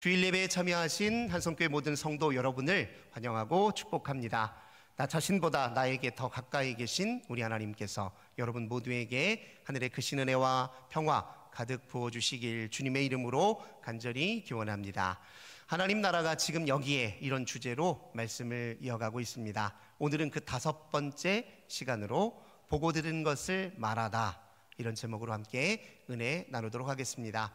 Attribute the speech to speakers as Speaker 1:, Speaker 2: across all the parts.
Speaker 1: 주일 예배에 참여하신 한성교회 모든 성도 여러분을 환영하고 축복합니다. 나 자신보다 나에게 더 가까이 계신 우리 하나님께서 여러분 모두에게 하늘의 크신 은혜와 평화 가득 부어주시길 주님의 이름으로 간절히 기원합니다. 하나님 나라가 지금 여기에 이런 주제로 말씀을 이어가고 있습니다. 오늘은 그 5번째 시간으로 보고 들은 것을 말하다, 이런 제목으로 함께 은혜 나누도록 하겠습니다.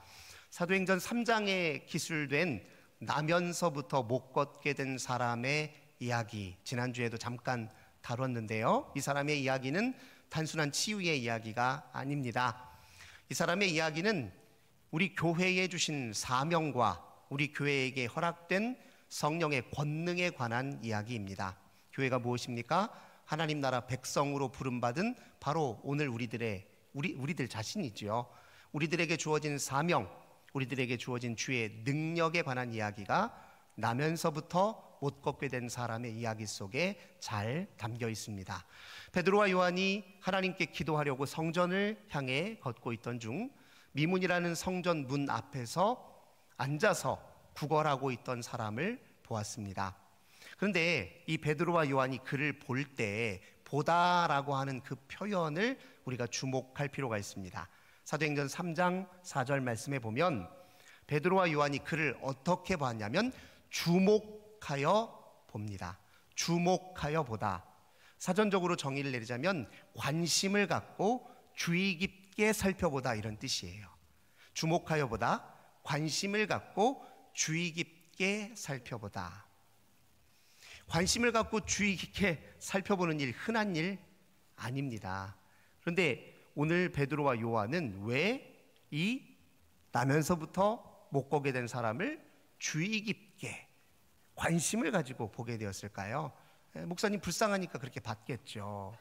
Speaker 1: 사도행전 3장에 기술된 나면서부터 못 걷게 된 사람의 이야기, 지난주에도 잠깐 다뤘는데요. 이 사람의 이야기는 단순한 치유의 이야기가 아닙니다. 이 사람의 이야기는 우리 교회에 주신 사명과 우리 교회에게 허락된 성령의 권능에 관한 이야기입니다. 교회가 무엇입니까? 하나님 나라 백성으로 부름받은 바로 오늘 우리들 자신이지요. 우리들에게 주어진 사명, 우리들에게 주어진 주의 능력에 관한 이야기가 나면서부터 못 걷게 된 사람의 이야기 속에 잘 담겨 있습니다. 베드로와 요한이 하나님께 기도하려고 성전을 향해 걷고 있던 중 미문이라는 성전 문 앞에서 앉아서 구걸하고 있던 사람을 보았습니다. 그런데 이 베드로와 요한이 그를 볼 때 보다라고 하는 그 표현을 우리가 주목할 필요가 있습니다. 사도행전 3장 4절 말씀에 보면 베드로와 요한이 그를 어떻게 봤냐면 주목하여 봅니다. 주목하여 보다. 사전적으로 정의를 내리자면 관심을 갖고 주의 깊게 살펴보다, 이런 뜻이에요. 주목하여 보다, 관심을 갖고 주의 깊게 살펴보다. 관심을 갖고 주의 깊게 살펴보는 일, 흔한 일 아닙니다. 그런데 오늘 베드로와 요한은 왜 이 나면서부터 못 보게 된 사람을 주의 깊게 관심을 가지고 보게 되었을까요? 목사님 불쌍하니까 그렇게 봤겠죠.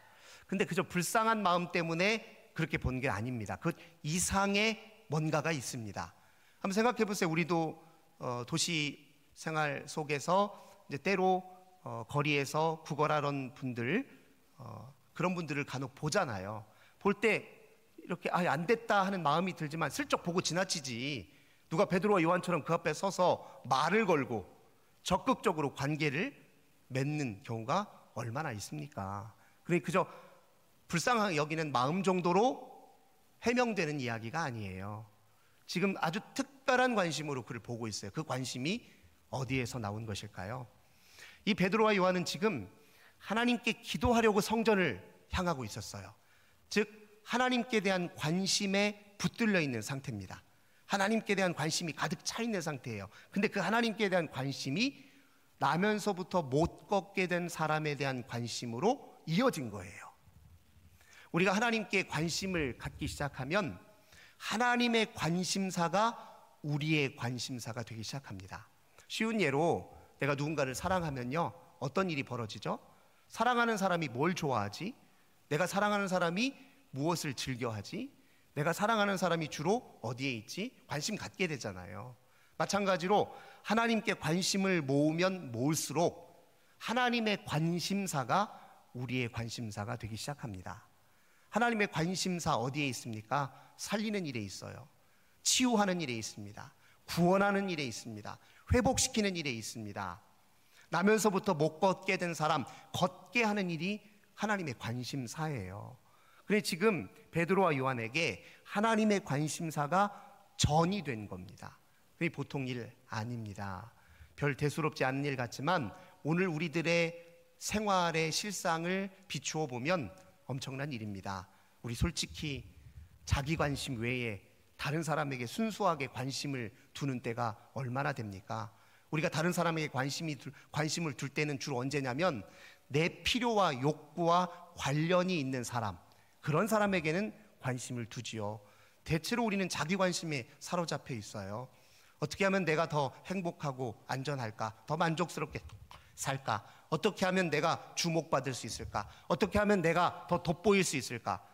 Speaker 1: 근데 그저 불쌍한 마음 때문에 그렇게 본 게 아닙니다. 그 이상의 뭔가가 있습니다. 한번 생각해 보세요. 우리도 도시 생활 속에서 이제 때로 거리에서 구걸하던 분들, 그런 분들을 간혹 보잖아요. 볼 때 이렇게 안 됐다 하는 마음이 들지만 슬쩍 보고 지나치지, 누가 베드로와 요한처럼 그 앞에 서서 말을 걸고 적극적으로 관계를 맺는 경우가 얼마나 있습니까? 그러니 그저 불쌍하게 여기는 마음 정도로 해명되는 이야기가 아니에요. 지금 아주 특별한 관심으로 그를 보고 있어요. 그 관심이 어디에서 나온 것일까요? 이 베드로와 요한은 지금 하나님께 기도하려고 성전을 향하고 있었어요. 즉 하나님께 대한 관심에 붙들려 있는 상태입니다. 하나님께 대한 관심이 가득 차 있는 상태예요. 근데 그 하나님께 대한 관심이 나면서부터 못 걷게 된 사람에 대한 관심으로 이어진 거예요. 우리가 하나님께 관심을 갖기 시작하면 하나님의 관심사가 우리의 관심사가 되기 시작합니다. 쉬운 예로 내가 누군가를 사랑하면요, 어떤 일이 벌어지죠? 사랑하는 사람이 뭘 좋아하지? 내가 사랑하는 사람이 무엇을 즐겨하지? 내가 사랑하는 사람이 주로 어디에 있지? 관심 갖게 되잖아요. 마찬가지로 하나님께 관심을 모으면 모을수록 하나님의 관심사가 우리의 관심사가 되기 시작합니다. 하나님의 관심사 어디에 있습니까? 살리는 일에 있어요. 치유하는 일에 있습니다. 구원하는 일에 있습니다. 회복시키는 일에 있습니다. 나면서부터 못 걷게 된 사람 걷게 하는 일이 하나님의 관심사예요. 그래 지금 베드로와 요한에게 하나님의 관심사가 전이 된 겁니다. 그게 보통 일 아닙니다. 별 대수롭지 않은 일 같지만 오늘 우리들의 생활의 실상을 비추어 보면 엄청난 일입니다. 우리 솔직히 자기 관심 외에 다른 사람에게 순수하게 관심을 두는 때가 얼마나 됩니까? 우리가 다른 사람에게 관심을 둘 때는 주로 언제냐면 내 필요와 욕구와 관련이 있는 사람, 그런 사람에게는 관심을 두지요. 대체로 우리는 자기 관심에 사로잡혀 있어요. 어떻게 하면 내가 더 행복하고 안전할까? 더 만족스럽게 살까? 어떻게 하면 내가 주목받을 수 있을까? 어떻게 하면 내가 더 돋보일 수 있을까?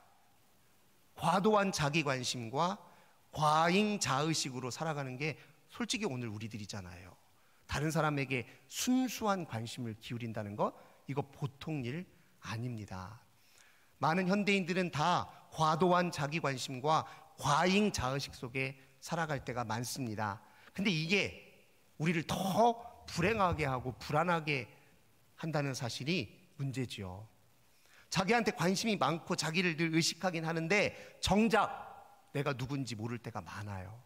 Speaker 1: 과도한 자기 관심과 과잉 자의식으로 살아가는 게 솔직히 오늘 우리들이잖아요. 다른 사람에게 순수한 관심을 기울인다는 것, 이거 보통 일 아닙니다. 많은 현대인들은 다 과도한 자기 관심과 과잉 자의식 속에 살아갈 때가 많습니다. 근데 이게 우리를 더 불행하게 하고 불안하게 한다는 사실이 문제지요. 자기한테 관심이 많고 자기를 늘 의식하긴 하는데 정작 내가 누군지 모를 때가 많아요.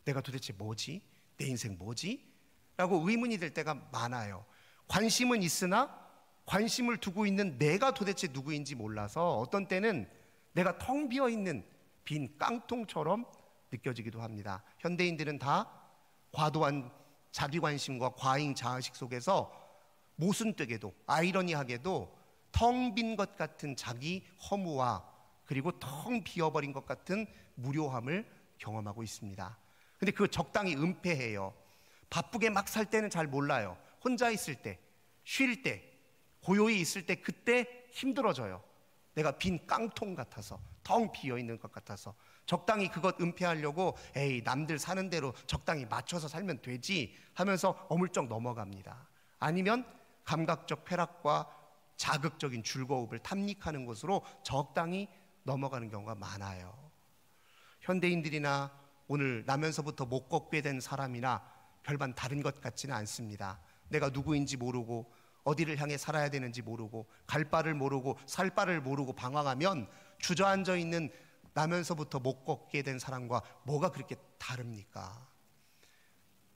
Speaker 1: 내가 도대체 뭐지? 내 인생 뭐지? 라고 의문이 될 때가 많아요. 관심은 있으나 관심을 두고 있는 내가 도대체 누구인지 몰라서 어떤 때는 내가 텅 비어있는 빈 깡통처럼 느껴지기도 합니다. 현대인들은 다 과도한 자기관심과 과잉 자의식 속에서 모순되게도 아이러니하게도 텅 빈 것 같은 자기 허무와 그리고 텅 비어버린 것 같은 무료함을 경험하고 있습니다. 근데 그거 적당히 은폐해요. 바쁘게 막 살 때는 잘 몰라요. 혼자 있을 때, 쉴 때, 고요히 있을 때 그때 힘들어져요. 내가 빈 깡통 같아서, 텅 비어있는 것 같아서 적당히 그것 은폐하려고 에이 남들 사는 대로 적당히 맞춰서 살면 되지 하면서 어물쩍 넘어갑니다. 아니면 감각적 쾌락과 자극적인 즐거움을 탐닉하는 것으로 적당히 넘어가는 경우가 많아요. 현대인들이나 오늘 나면서부터 못 걷게 된 사람이나 별반 다른 것 같지는 않습니다. 내가 누구인지 모르고 어디를 향해 살아야 되는지 모르고 갈 바를 모르고 살 바를 모르고 방황하면 주저앉아 있는 나면서부터 못 걷게 된 사람과 뭐가 그렇게 다릅니까?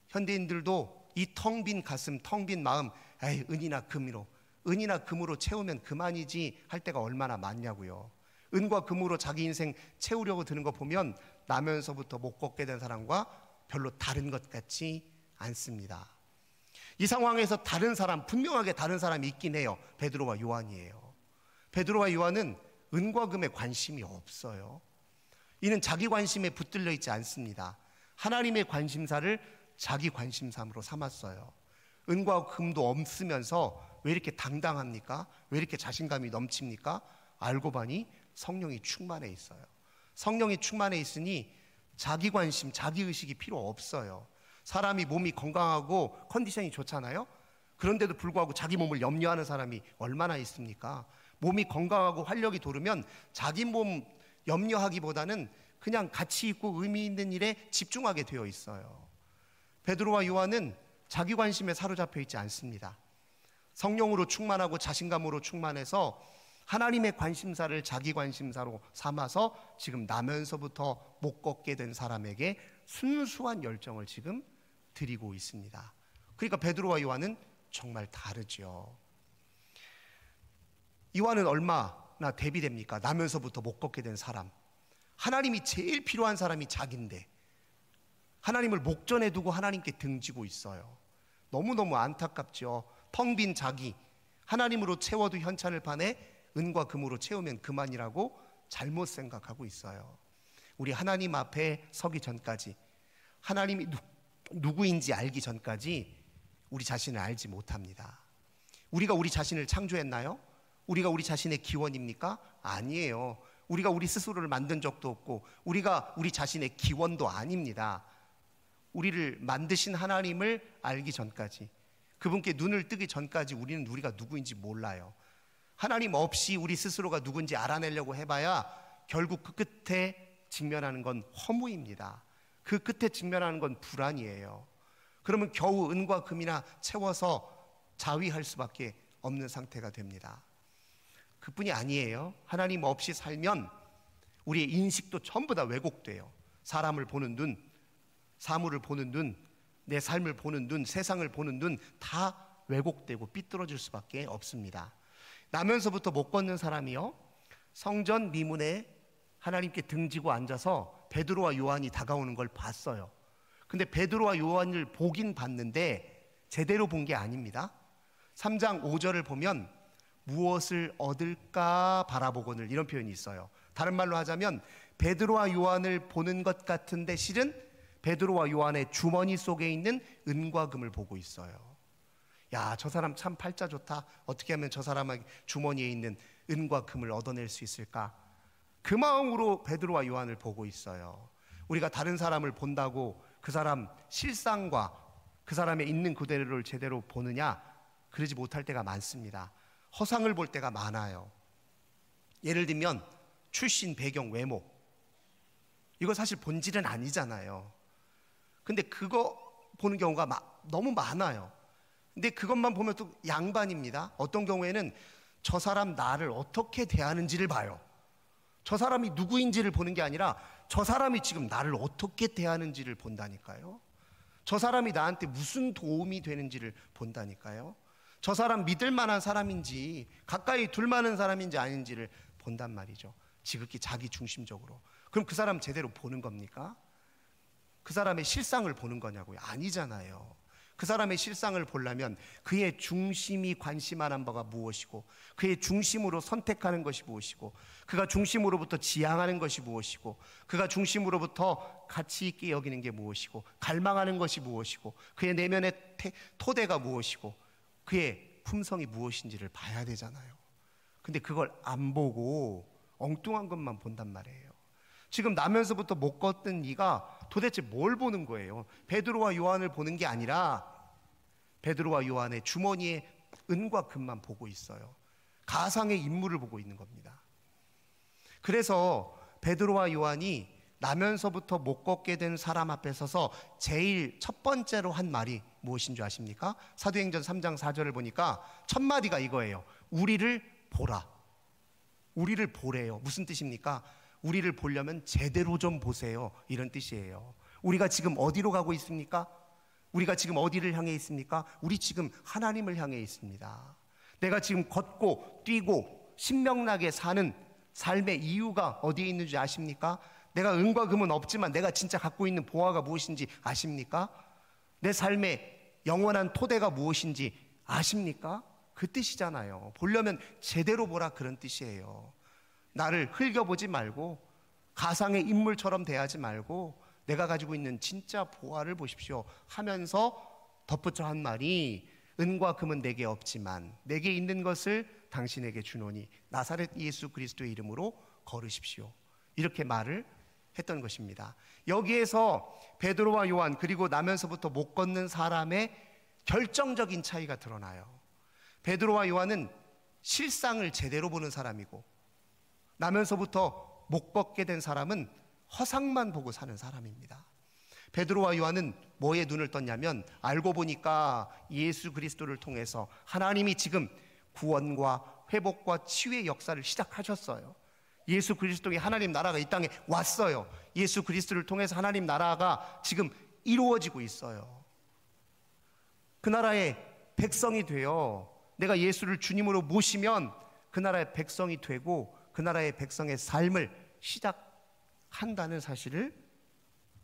Speaker 1: 현대인들도 이 텅 빈 가슴, 텅 빈 마음, 에이 은이나 금으로 채우면 그만이지 할 때가 얼마나 많냐고요. 은과 금으로 자기 인생 채우려고 드는 거 보면 나면서부터 못 걷게 된 사람과 별로 다른 것 같지 않습니다. 이 상황에서 다른 사람, 분명하게 다른 사람이 있긴 해요. 베드로와 요한이에요. 베드로와 요한은 은과 금에 관심이 없어요. 이는 자기 관심에 붙들려 있지 않습니다. 하나님의 관심사를 자기 관심사로 삼았어요. 은과 금도 없으면서 왜 이렇게 당당합니까? 왜 이렇게 자신감이 넘칩니까? 알고 보니 성령이 충만해 있어요. 성령이 충만해 있으니 자기 관심, 자기 의식이 필요 없어요. 사람이 몸이 건강하고 컨디션이 좋잖아요. 그런데도 불구하고 자기 몸을 염려하는 사람이 얼마나 있습니까? 몸이 건강하고 활력이 도르면 자기 몸 염려하기보다는 그냥 가치 있고 의미 있는 일에 집중하게 되어 있어요. 베드로와 요한은 자기 관심에 사로잡혀 있지 않습니다. 성령으로 충만하고 자신감으로 충만해서 하나님의 관심사를 자기 관심사로 삼아서 지금 나면서부터 못 걷게 된 사람에게 순수한 열정을 지금 드리고 있습니다. 그러니까 베드로와 요한은 정말 다르죠. 요한은 얼마나 대비됩니까? 나면서부터 못 걷게 된 사람. 하나님이 제일 필요한 사람이 자기인데 하나님을 목전에 두고 하나님께 등지고 있어요. 너무너무 안타깝죠. 텅 빈 자기, 하나님으로 채워도 현찬을 파내 은과 금으로 채우면 그만이라고 잘못 생각하고 있어요. 우리 하나님 앞에 서기 전까지, 하나님이 누구인지 알기 전까지 우리 자신을 알지 못합니다. 우리가 우리 자신을 창조했나요? 우리가 우리 자신의 기원입니까? 아니에요. 우리가 우리 스스로를 만든 적도 없고 우리가 우리 자신의 기원도 아닙니다. 우리를 만드신 하나님을 알기 전까지, 그분께 눈을 뜨기 전까지 우리는 우리가 누구인지 몰라요. 하나님 없이 우리 스스로가 누군지 알아내려고 해봐야 결국 그 끝에 직면하는 건 허무입니다. 그 끝에 직면하는 건 불안이에요. 그러면 겨우 은과 금이나 채워서 자위할 수밖에 없는 상태가 됩니다. 그뿐이 아니에요. 하나님 없이 살면 우리의 인식도 전부 다 왜곡돼요. 사람을 보는 눈, 사물을 보는 눈, 내 삶을 보는 눈, 세상을 보는 눈 다 왜곡되고 삐뚤어질 수밖에 없습니다. 나면서부터 못 걷는 사람이요, 성전 미문에 하나님께 등지고 앉아서 베드로와 요한이 다가오는 걸 봤어요. 근데 베드로와 요한을 보긴 봤는데 제대로 본 게 아닙니다. 3장 5절을 보면 무엇을 얻을까 바라보거늘, 이런 표현이 있어요. 다른 말로 하자면 베드로와 요한을 보는 것 같은데 실은 베드로와 요한의 주머니 속에 있는 은과 금을 보고 있어요. 야, 저 사람 참 팔자 좋다. 어떻게 하면 저 사람의 주머니에 있는 은과 금을 얻어낼 수 있을까? 그 마음으로 베드로와 요한을 보고 있어요. 우리가 다른 사람을 본다고 그 사람 실상과 그 사람의 있는 그대로를 제대로 보느냐? 그러지 못할 때가 많습니다. 허상을 볼 때가 많아요. 예를 들면 출신, 배경, 외모, 이거 사실 본질은 아니잖아요. 근데 그거 보는 경우가 너무 많아요. 근데 그것만 보면 또 양반입니다. 어떤 경우에는 저 사람 나를 어떻게 대하는지를 봐요. 저 사람이 누구인지를 보는 게 아니라 저 사람이 지금 나를 어떻게 대하는지를 본다니까요. 저 사람이 나한테 무슨 도움이 되는지를 본다니까요. 저 사람 믿을 만한 사람인지 가까이 둘 만한 사람인지 아닌지를 본단 말이죠. 지극히 자기 중심적으로. 그럼 그 사람 제대로 보는 겁니까? 그 사람의 실상을 보는 거냐고요? 아니잖아요. 그 사람의 실상을 보려면 그의 중심이 관심하는 바가 무엇이고, 그의 중심으로 선택하는 것이 무엇이고, 그가 중심으로부터 지향하는 것이 무엇이고, 그가 중심으로부터 가치 있게 여기는 게 무엇이고, 갈망하는 것이 무엇이고, 그의 내면의 토대가 무엇이고, 그의 품성이 무엇인지를 봐야 되잖아요. 근데 그걸 안 보고 엉뚱한 것만 본단 말이에요. 지금 나면서부터 못 걷던 이가 도대체 뭘 보는 거예요? 베드로와 요한을 보는 게 아니라 베드로와 요한의 주머니에 은과 금만 보고 있어요. 가상의 인물을 보고 있는 겁니다. 그래서 베드로와 요한이 나면서부터 못 걷게 된 사람 앞에 서서 제일 첫 번째로 한 말이 무엇인 줄 아십니까? 사도행전 3장 4절을 보니까 첫 마디가 이거예요. 우리를 보라. 우리를 보래요. 무슨 뜻입니까? 우리를 보려면 제대로 좀 보세요. 이런 뜻이에요. 우리가 지금 어디로 가고 있습니까? 우리가 지금 어디를 향해 있습니까? 우리 지금 하나님을 향해 있습니다. 내가 지금 걷고 뛰고 신명나게 사는 삶의 이유가 어디에 있는지 아십니까? 내가 은과 금은 없지만 내가 진짜 갖고 있는 보화가 무엇인지 아십니까? 내 삶의 영원한 토대가 무엇인지 아십니까? 그 뜻이잖아요. 보려면 제대로 보라, 그런 뜻이에요. 나를 흘겨보지 말고 가상의 인물처럼 대하지 말고 내가 가지고 있는 진짜 보화를 보십시오 하면서 덧붙여 한 말이, 은과 금은 내게 없지만 내게 있는 것을 당신에게 주노니 나사렛 예수 그리스도의 이름으로 걸으십시오. 이렇게 말을 했던 것입니다. 여기에서 베드로와 요한, 그리고 나면서부터 못 걷는 사람의 결정적인 차이가 드러나요. 베드로와 요한은 실상을 제대로 보는 사람이고, 나면서부터 못 걷게 된 사람은 허상만 보고 사는 사람입니다. 베드로와 요한은 뭐에 눈을 떴냐면, 알고 보니까 예수 그리스도를 통해서 하나님이 지금 구원과 회복과 치유의 역사를 시작하셨어요. 예수 그리스도의 하나님 나라가 이 땅에 왔어요. 예수 그리스도를 통해서 하나님 나라가 지금 이루어지고 있어요. 그 나라의 백성이 되어 내가 예수를 주님으로 모시면 그 나라의 백성이 되고 그 나라의 백성의 삶을 시작한다는 사실을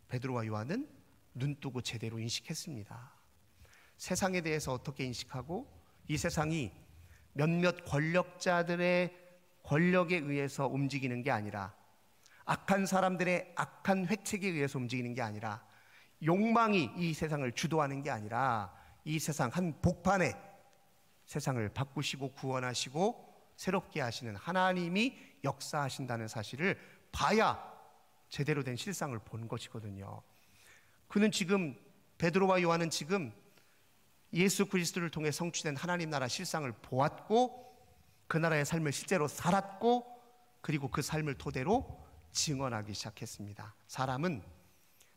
Speaker 1: 베드로와 요한은 눈뜨고 제대로 인식했습니다. 세상에 대해서 어떻게 인식하고, 이 세상이 몇몇 권력자들의 권력에 의해서 움직이는 게 아니라, 악한 사람들의 악한 획책에 의해서 움직이는 게 아니라, 욕망이 이 세상을 주도하는 게 아니라, 이 세상 한 복판에 세상을 바꾸시고 구원하시고 새롭게 하시는 하나님이 역사하신다는 사실을 봐야 제대로 된 실상을 본 것이거든요. 그는 지금, 베드로와 요한은 지금 예수 그리스도를 통해 성취된 하나님 나라 실상을 보았고, 그 나라의 삶을 실제로 살았고, 그리고 그 삶을 토대로 증언하기 시작했습니다. 사람은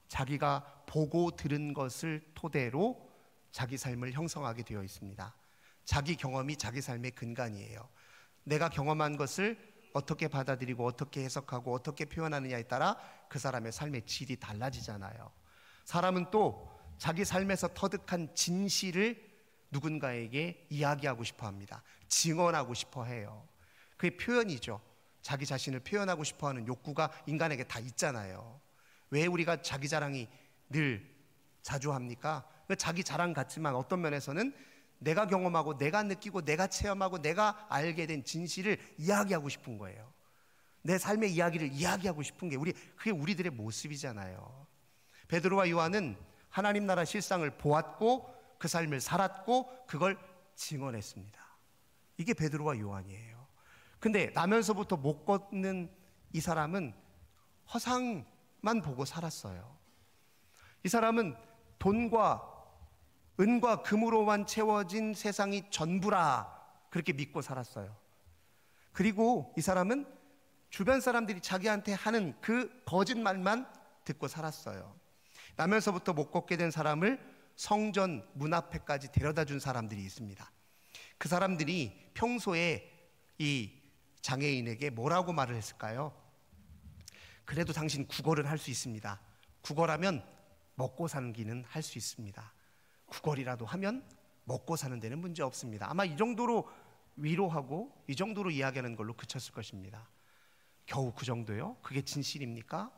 Speaker 1: 자기가 보고 들은 것을 토대로 자기 삶을 형성하게 되어 있습니다. 자기 경험이 자기 삶의 근간이에요. 내가 경험한 것을 어떻게 받아들이고 어떻게 해석하고 어떻게 표현하느냐에 따라 그 사람의 삶의 질이 달라지잖아요. 사람은 또 자기 삶에서 터득한 진실을 누군가에게 이야기하고 싶어 합니다. 증언하고 싶어 해요. 그게 표현이죠. 자기 자신을 표현하고 싶어 하는 욕구가 인간에게 다 있잖아요. 왜 우리가 자기 자랑이 늘 자주 합니까? 자기 자랑 같지만 어떤 면에서는 내가 경험하고 내가 느끼고 내가 체험하고 내가 알게 된 진실을 이야기하고 싶은 거예요. 내 삶의 이야기를 이야기하고 싶은 게 그게 우리들의 모습이잖아요. 베드로와 요한은 하나님 나라 실상을 보았고 그 삶을 살았고 그걸 증언했습니다. 이게 베드로와 요한이에요. 근데 나면서부터 못 걷는 이 사람은 허상만 보고 살았어요. 이 사람은 돈과 은과 금으로만 채워진 세상이 전부라 그렇게 믿고 살았어요. 그리고 이 사람은 주변 사람들이 자기한테 하는 그 거짓말만 듣고 살았어요. 나면서부터 못 걷게 된 사람을 성전 문 앞에까지 데려다 준 사람들이 있습니다. 그 사람들이 평소에 이 장애인에게 뭐라고 말을 했을까요? 그래도 당신 구걸은 할 수 있습니다. 구걸하면 먹고 사는 길은 할 수 있습니다. 구걸이라도 하면 먹고 사는 데는 문제 없습니다. 아마 이 정도로 위로하고 이 정도로 이야기하는 걸로 그쳤을 것입니다. 겨우 그 정도요? 그게 진실입니까?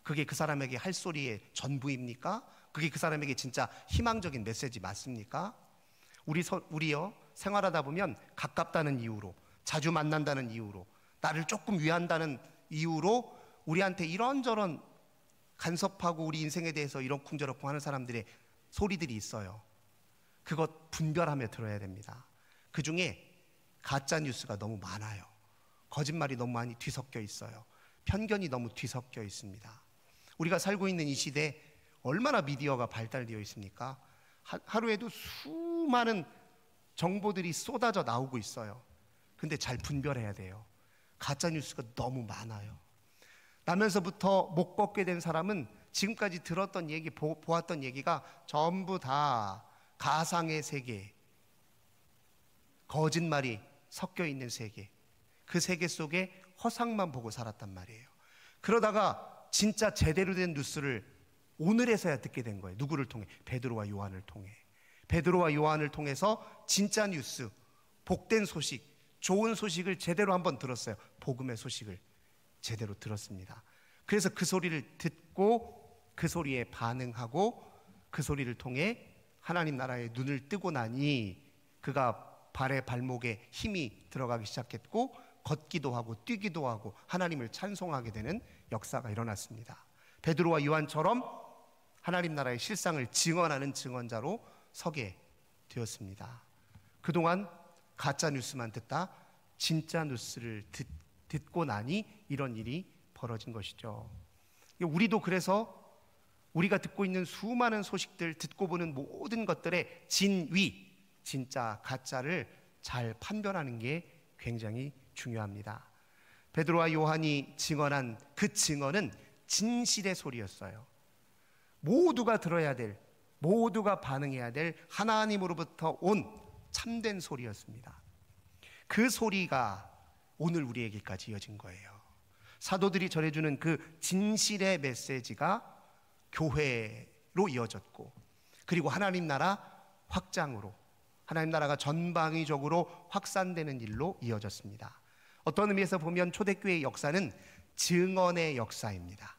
Speaker 1: 그게 그 사람에게 할 소리의 전부입니까? 그게 그 사람에게 진짜 희망적인 메시지 맞습니까? 우리요 생활하다 보면 가깝다는 이유로, 자주 만난다는 이유로, 나를 조금 위한다는 이유로 우리한테 이런저런 간섭하고 우리 인생에 대해서 이러쿵저러쿵 하는 사람들의 소리들이 있어요. 그것 분별하며 들어야 됩니다. 그 중에 가짜 뉴스가 너무 많아요. 거짓말이 너무 많이 뒤섞여 있어요. 편견이 너무 뒤섞여 있습니다. 우리가 살고 있는 이 시대에 얼마나 미디어가 발달되어 있습니까? 하루에도 수많은 정보들이 쏟아져 나오고 있어요. 근데 잘 분별해야 돼요. 가짜 뉴스가 너무 많아요. 나면서부터 못 걷게 된 사람은 지금까지 들었던 얘기, 보았던 얘기가 전부 다 가상의 세계, 거짓말이 섞여 있는 세계, 그 세계 속에 허상만 보고 살았단 말이에요. 그러다가 진짜 제대로 된 뉴스를 오늘에서야 듣게 된 거예요. 누구를 통해? 베드로와 요한을 통해. 베드로와 요한을 통해서 진짜 뉴스, 복된 소식, 좋은 소식을 제대로 한번 들었어요. 복음의 소식을 제대로 들었습니다. 그래서 그 소리를 듣고 그 소리에 반응하고 그 소리를 통해 하나님 나라의 눈을 뜨고 나니 그가 발에 발목에 힘이 들어가기 시작했고 걷기도 하고 뛰기도 하고 하나님을 찬송하게 되는 역사가 일어났습니다. 베드로와 요한처럼 하나님 나라의 실상을 증언하는 증언자로 서게 되었습니다. 그동안 가짜 뉴스만 듣다 진짜 뉴스를 듣고 나니 이런 일이 벌어진 것이죠. 우리도 그래서 우리가 듣고 있는 수많은 소식들, 듣고 보는 모든 것들의 진위, 진짜 가짜를 잘 판별하는 게 굉장히 중요합니다. 베드로와 요한이 증언한 그 증언은 진실의 소리였어요. 모두가 들어야 될, 모두가 반응해야 될 하나님으로부터 온 참된 소리였습니다. 그 소리가 오늘 우리에게까지 이어진 거예요. 사도들이 전해주는 그 진실의 메시지가 교회로 이어졌고, 그리고 하나님 나라 확장으로, 하나님 나라가 전방위적으로 확산되는 일로 이어졌습니다. 어떤 의미에서 보면 초대교회의 역사는 증언의 역사입니다.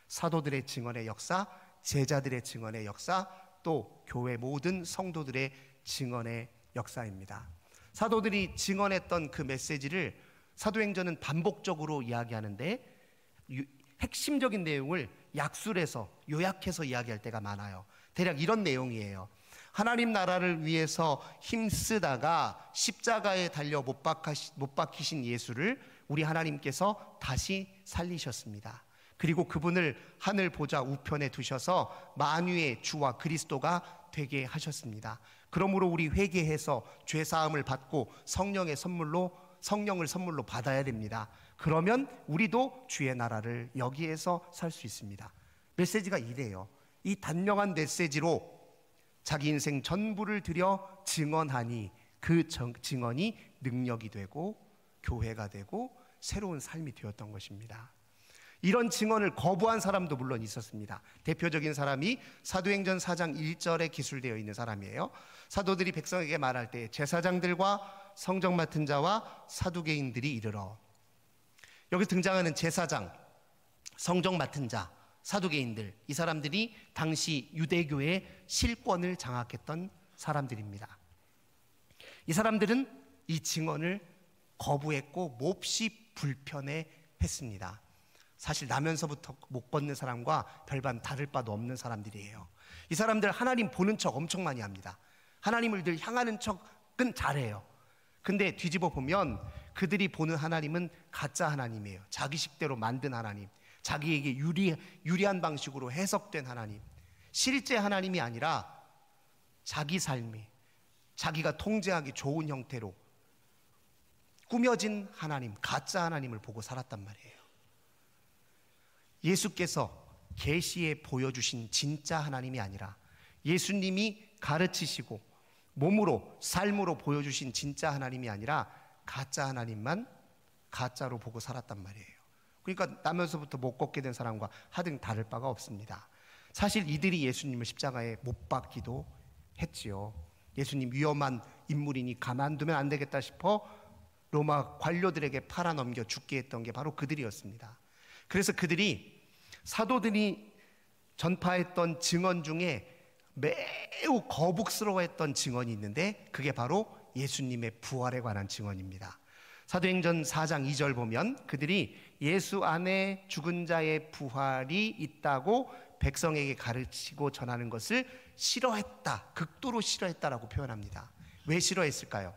Speaker 1: 사도들의 증언의 역사, 제자들의 증언의 역사, 또 교회 모든 성도들의 증언의 역사입니다. 사도들이 증언했던 그 메시지를 사도행전은 반복적으로 이야기하는데 핵심적인 내용을 약술해서 요약해서 이야기할 때가 많아요. 대략 이런 내용이에요. 하나님 나라를 위해서 힘쓰다가 십자가에 달려 못 박히신 예수를 우리 하나님께서 다시 살리셨습니다. 그리고 그분을 하늘 보좌 우편에 두셔서 만유의 주와 그리스도가 되게 하셨습니다. 그러므로 우리 회개해서 죄 사함을 받고 성령을 선물로 받아야 됩니다. 그러면 우리도 주의 나라를 여기에서 살 수 있습니다. 메시지가 이래요. 이 단명한 메시지로 자기 인생 전부를 들여 증언하니 그 증언이 능력이 되고 교회가 되고 새로운 삶이 되었던 것입니다. 이런 증언을 거부한 사람도 물론 있었습니다. 대표적인 사람이 사도행전 4장 1절에 기술되어 있는 사람이에요. 사도들이 백성에게 말할 때 제사장들과 성적 맡은 자와 사두개인들이 이르러, 여기서 등장하는 제사장, 성적 맡은 자, 사두개인들, 이 사람들이 당시 유대교의 실권을 장악했던 사람들입니다. 이 사람들은 이 증언을 거부했고 몹시 불편해했습니다. 사실 나면서부터 못 걷는 사람과 별반 다를 바도 없는 사람들이에요. 이 사람들 하나님 보는 척 엄청 많이 합니다. 하나님을 늘 향하는 척은 잘해요. 근데 뒤집어 보면 그들이 보는 하나님은 가짜 하나님이에요. 자기식대로 만든 하나님, 자기에게 유리한 방식으로 해석된 하나님, 실제 하나님이 아니라 자기 삶이 자기가 통제하기 좋은 형태로 꾸며진 하나님, 가짜 하나님을 보고 살았단 말이에요. 예수께서 계시에 보여주신 진짜 하나님이 아니라 예수님이 가르치시고 몸으로 삶으로 보여주신 진짜 하나님이 아니라 가짜 하나님만 가짜로 보고 살았단 말이에요. 그러니까 나면서부터 못 걷게 된 사람과 하등 다를 바가 없습니다. 사실 이들이 예수님을 십자가에 못 박기도 했지요. 예수님 위험한 인물이니 가만두면 안 되겠다 싶어 로마 관료들에게 팔아넘겨 죽게 했던 게 바로 그들이었습니다. 그래서 그들이 사도들이 전파했던 증언 중에 매우 거북스러워했던 증언이 있는데 그게 바로 예수님의 부활에 관한 증언입니다. 사도행전 4장 2절 보면 그들이 예수 안에 죽은 자의 부활이 있다고 백성에게 가르치고 전하는 것을 싫어했다, 극도로 싫어했다라고 표현합니다. 왜 싫어했을까요?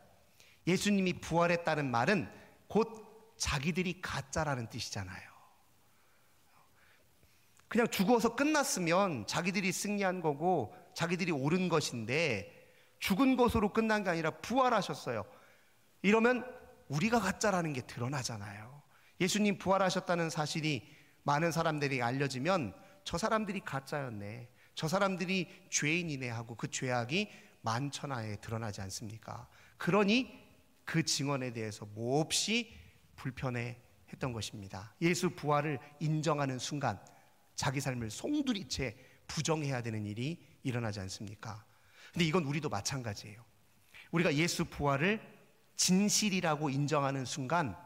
Speaker 1: 예수님이 부활했다는 말은 곧 자기들이 가짜라는 뜻이잖아요. 그냥 죽어서 끝났으면 자기들이 승리한 거고 자기들이 옳은 것인데 죽은 것으로 끝난 게 아니라 부활하셨어요. 이러면 우리가 가짜라는 게 드러나잖아요. 예수님 부활하셨다는 사실이 많은 사람들이 알려지면 저 사람들이 가짜였네, 저 사람들이 죄인이네 하고 그 죄악이 만천하에 드러나지 않습니까? 그러니 그 증언에 대해서 몹시 불편해했던 것입니다. 예수 부활을 인정하는 순간 자기 삶을 송두리째 부정해야 되는 일이 일어나지 않습니까? 근데 이건 우리도 마찬가지예요. 우리가 예수 부활을 진실이라고 인정하는 순간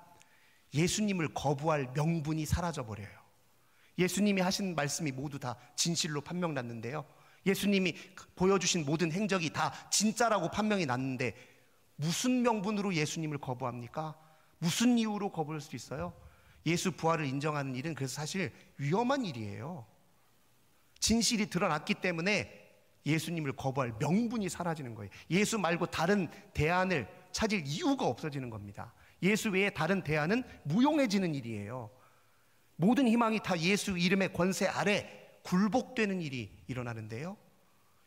Speaker 1: 예수님을 거부할 명분이 사라져버려요. 예수님이 하신 말씀이 모두 다 진실로 판명났는데요, 예수님이 보여주신 모든 행적이 다 진짜라고 판명이 났는데 무슨 명분으로 예수님을 거부합니까? 무슨 이유로 거부할 수 있어요? 예수 부활을 인정하는 일은 그래서 사실 위험한 일이에요. 진실이 드러났기 때문에 예수님을 거부할 명분이 사라지는 거예요. 예수 말고 다른 대안을 찾을 이유가 없어지는 겁니다. 예수 외에 다른 대안은 무용해지는 일이에요. 모든 희망이 다 예수 이름의 권세 아래 굴복되는 일이 일어나는데요,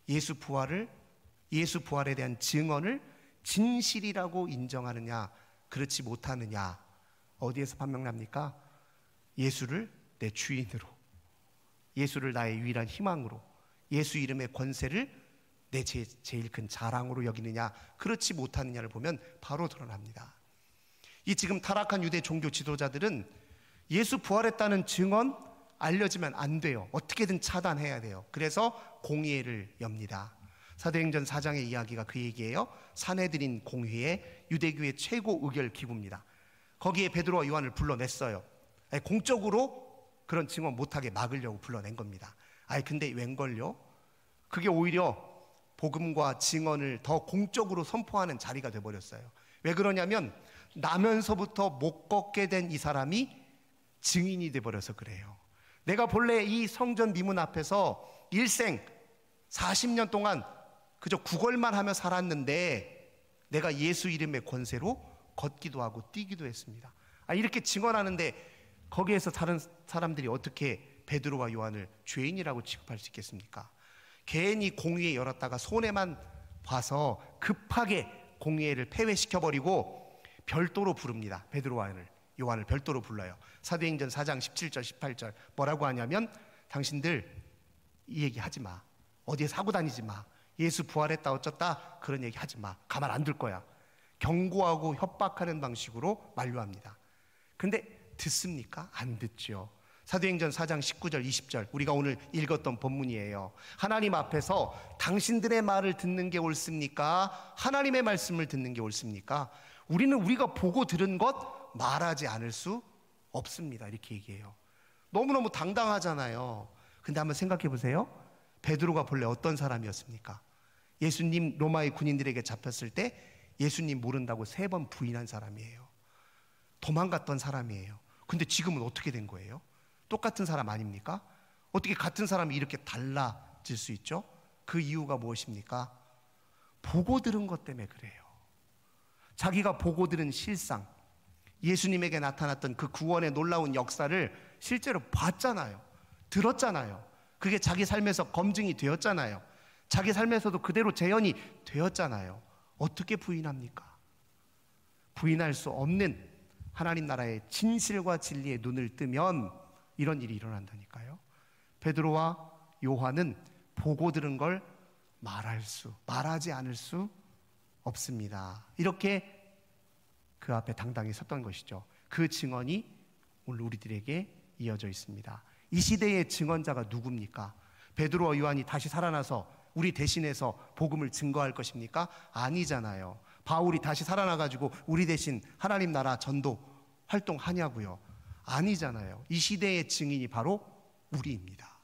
Speaker 1: 예수 부활에 대한 증언을 진실이라고 인정하느냐 그렇지 못하느냐 어디에서 판명납니까? 예수를 내 주인으로, 예수를 나의 유일한 희망으로, 예수 이름의 권세를 내 제일 큰 자랑으로 여기느냐 그렇지 못하느냐를 보면 바로 드러납니다. 이 지금 타락한 유대 종교 지도자들은 예수 부활했다는 증언 알려지면 안 돼요. 어떻게든 차단해야 돼요. 그래서 공회를 엽니다. 사도행전 4장의 이야기가 그 얘기예요. 사내들인 공회에 유대교의 최고 의결 기구입니다. 거기에 베드로와 요한을 불러냈어요. 공적으로 그런 증언 못하게 막으려고 불러낸 겁니다. 근데 웬걸요? 그게 오히려 복음과 증언을 더 공적으로 선포하는 자리가 돼버렸어요. 왜 그러냐면 나면서부터 못 걷게 된 이 사람이 증인이 돼버려서 그래요. 내가 본래 이 성전 미문 앞에서 일생 40년 동안 그저 구걸만 하며 살았는데 내가 예수 이름의 권세로 걷기도 하고 뛰기도 했습니다. 이렇게 증언하는데 거기에서 다른 사람들이 어떻게 베드로와 요한을 죄인이라고 취급할 수 있겠습니까? 괜히 공의회 열었다가 손해만 봐서 급하게 공의회를 폐회시켜버리고 별도로 부릅니다. 베드로와 요한을 별도로 불러요. 사도행전 4장 17절 18절 뭐라고 하냐면 당신들 이 얘기 하지 마, 어디에 사고 다니지 마, 예수 부활했다 어쩌다 그런 얘기 하지 마, 가만 안 둘 거야, 경고하고 협박하는 방식으로 만류합니다. 근데 듣습니까? 안 듣죠. 사도행전 4장 19절 20절 우리가 오늘 읽었던 본문이에요. 하나님 앞에서 당신들의 말을 듣는 게 옳습니까? 하나님의 말씀을 듣는 게 옳습니까? 우리가 보고 들은 것 말하지 않을 수 없습니다. 이렇게 얘기해요. 너무너무 당당하잖아요. 근데 한번 생각해 보세요. 베드로가 본래 어떤 사람이었습니까? 예수님 로마의 군인들에게 잡혔을 때 예수님 모른다고 3번 부인한 사람이에요. 도망갔던 사람이에요. 근데 지금은 어떻게 된 거예요? 똑같은 사람 아닙니까? 어떻게 같은 사람이 이렇게 달라질 수 있죠? 그 이유가 무엇입니까? 보고 들은 것 때문에 그래요. 자기가 보고 들은 실상, 예수님에게 나타났던 그 구원의 놀라운 역사를 실제로 봤잖아요. 들었잖아요. 그게 자기 삶에서 검증이 되었잖아요. 자기 삶에서도 그대로 재현이 되었잖아요. 어떻게 부인합니까? 부인할 수 없는 하나님 나라의 진실과 진리의 눈을 뜨면 이런 일이 일어난다니까요. 베드로와 요한은 보고 들은 걸 말하지 않을 수 없습니다. 이렇게 그 앞에 당당히 섰던 것이죠. 그 증언이 오늘 우리들에게 이어져 있습니다. 이 시대의 증언자가 누굽니까? 베드로와 요한이 다시 살아나서 우리 대신해서 복음을 증거할 것입니까? 아니잖아요. 바울이 다시 살아나가지고 우리 대신 하나님 나라 전도 활동하냐고요? 아니잖아요. 이 시대의 증인이 바로 우리입니다.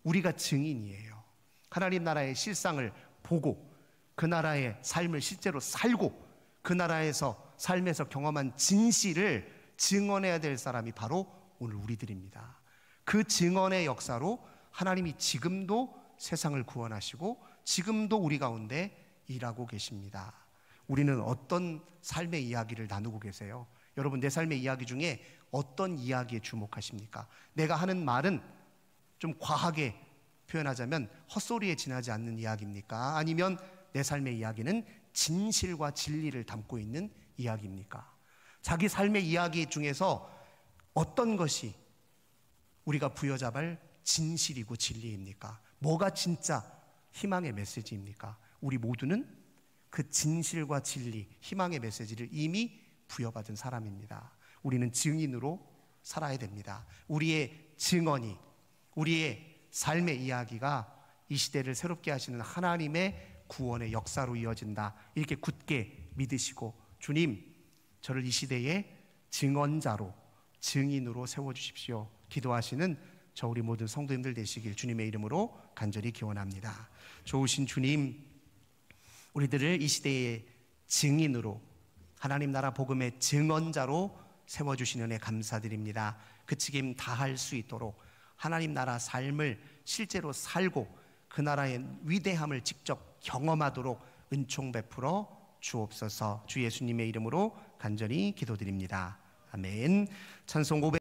Speaker 1: 우리가 증인이에요. 하나님 나라의 실상을 보고 그 나라의 삶을 실제로 살고 그 나라에서 삶에서 경험한 진실을 증언해야 될 사람이 바로 오늘 우리들입니다. 그 증언의 역사로 하나님이 지금도 세상을 구원하시고 지금도 우리 가운데 일하고 계십니다. 우리는 어떤 삶의 이야기를 나누고 계세요? 여러분, 내 삶의 이야기 중에 어떤 이야기에 주목하십니까? 내가 하는 말은 좀 과하게 표현하자면 헛소리에 지나지 않는 이야기입니까? 아니면 내 삶의 이야기는 진실과 진리를 담고 있는 이야기입니까? 자기 삶의 이야기 중에서 어떤 것이 우리가 부여잡을 진실이고 진리입니까? 뭐가 진짜 희망의 메시지입니까? 우리 모두는 그 진실과 진리, 희망의 메시지를 이미 부여받은 사람입니다. 우리는 증인으로 살아야 됩니다. 우리의 증언이, 우리의 삶의 이야기가 이 시대를 새롭게 하시는 하나님의 구원의 역사로 이어진다. 이렇게 굳게 믿으시고, 주님, 저를 이 시대의 증언자로, 증인으로 세워주십시오. 기도하시는 저 우리 모든 성도님들 되시길 주님의 이름으로 간절히 기원합니다. 좋으신 주님, 우리들을 이 시대의 증인으로, 하나님 나라 복음의 증언자로 세워주신 은혜 감사드립니다. 그 책임 다할 수 있도록 하나님 나라 삶을 실제로 살고 그 나라의 위대함을 직접 경험하도록 은총 베풀어 주옵소서. 주 예수님의 이름으로 간절히 기도드립니다. 아멘. 찬송 고백